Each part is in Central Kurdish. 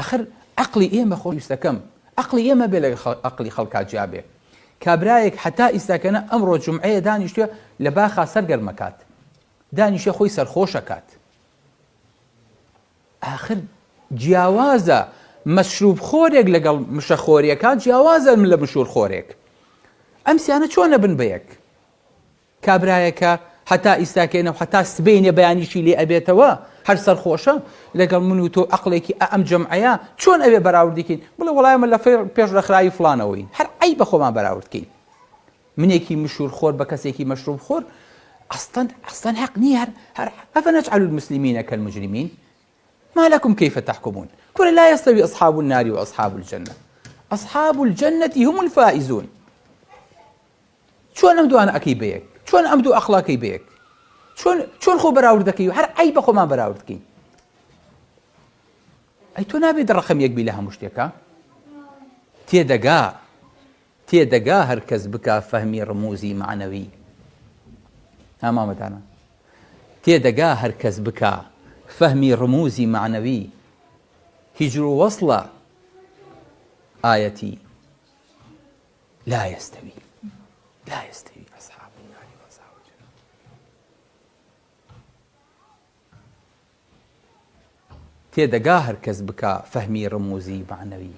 ئەخر عەقڵی ئێمە خۆویستەکەم، عەقڵی ئێمە بێ لە عەقڵی خەڵکا جیابێ. کابرایەک حتا ئیستاکەنە ئەمڕۆ جومعەیە دانیشتووە لە باخا سەرگەرمەکات، دانیشتە خۆی سەرخۆشەکات. ئاخر جیاوازە مەشروب خۆرێک لەگەڵ مشەخۆریەکات، جیاوازە لە مشور خۆرێک. ئەم سیانە چۆن نەبن بەیەک؟ کابرایەکە حتا ئیستاکەێنە و حتا سبەینێ بەیانیشی لێ ئەبێتەوە هەر سەرخۆشە لەگەڵ من و تۆ عەقڵێکی ئەم جەمعەیە چۆن ئەوێ بەراوردیکەین؟ بڵێ وەڵای من لە پێش ڕێکخراوی فڵانەوەین، هەر ئەی بە خۆمان بەراوردکەین. منێکی مشور خۆر بە کەسێکی مەشروب خۆر ئەستان حەق نییە. هەر ئەفەنەجعل المسلمین کالمجرمین ما لكم كيف تحكمون قل لا يستوي أصحاب النار وأصحاب الجنة أصحاب الجنة هم الفائزون. چۆن ئەم دوانە ئەکەی بەیەک؟ چۆن ئەم دوو ئەخلاقی بەیەک؟ چۆن خۆ بەراورد دەکەی و هەر ئەی بە خۆمان بەراورد بکەین؟ ئەی تۆ نابێت ڕەخەم یەک بی لە هەموو شتێکە؟ تێدەگا هەر کەس بکا فەهمی ڕموزی معنەوی. هەمامەتانە تێدەگا هەر کەس بکا فەهمی ڕموزی معنەوی. هیجر و وەصلە ئایەتی لا يستوي أصحاب النار وأصحاب الجنة. تێدەگا هەر کەس بکا فەهمی ڕموزی معنەوی.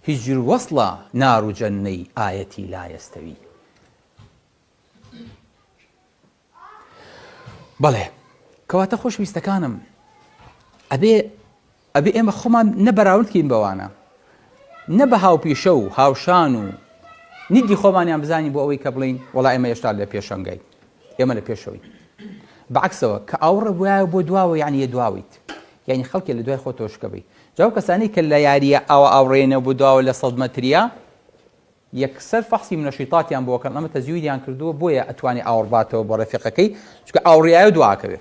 هیجر وەصلە نار و جەنەی ئایەتی لا يستوي. بەڵێ کەواتە خۆشەویستەکانم، ئەبێ ئێمە خۆمان نەبەراوردکەین بەوانە، نە بە هاوپیشە و هاوشان و نیدی خۆمانیان بزانین بۆ ئەوەی کە بڵین وەڵا ئێمە هێشتا لە پێشەنگین، ئێمە لە پێشەوەی. بەعکسەوە کە ئاوڕە وایە بۆ دواوە یعنی دواویت، یعنی خەڵکێ لە دوای خۆ تۆشکەبی. جاو کەسانی کە لە یاریە ئەوە ئاوڕێنە بۆ دواوە لە 100 مەتریە یەکسەر فەحسی منەشیطاتیان بۆکەن، ئەمە تەزویریان کردووە بۆیە ئەتوانی ئاوڕباتەوە بۆ ڕەفیقەکەی، چونکە ئاوڕیایە دواکەوێ.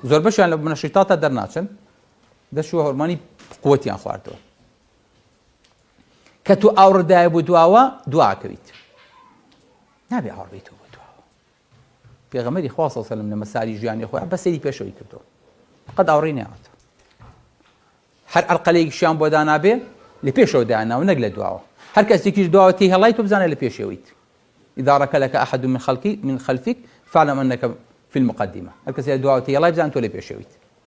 زۆر بەشیان لە منەشیطاتە دەرناچن، دەشوە هۆرمۆنی قووەتیان خواردەوە. کە تو ئاوڕدایە بۆ دواوە دواکەویت، نابێ ئاوڕبیتەوە بۆ دواوە. پێغەمبەری خوا صلی الله علیه و سلم لە مەساری ژیانی خۆی بە سەیری پێشەوەی کردەوە، قەت ئاوڕێی نەهاتەوە. هەر ئەرقەلەیەکیشیان بۆ دانابێ لە پێشەوە دایاناوە نەک لە دواوە. هەر کەسێکیش دواوە تێی هەڵای تۆ بزانێ لە پێشەوەیت. إذا ركلك أحد من خلفك فاعلم أنك في المقدمة. هەر کەسێک دواوە تێی هەڵای بزانێ تۆ لە پێشەوەیت.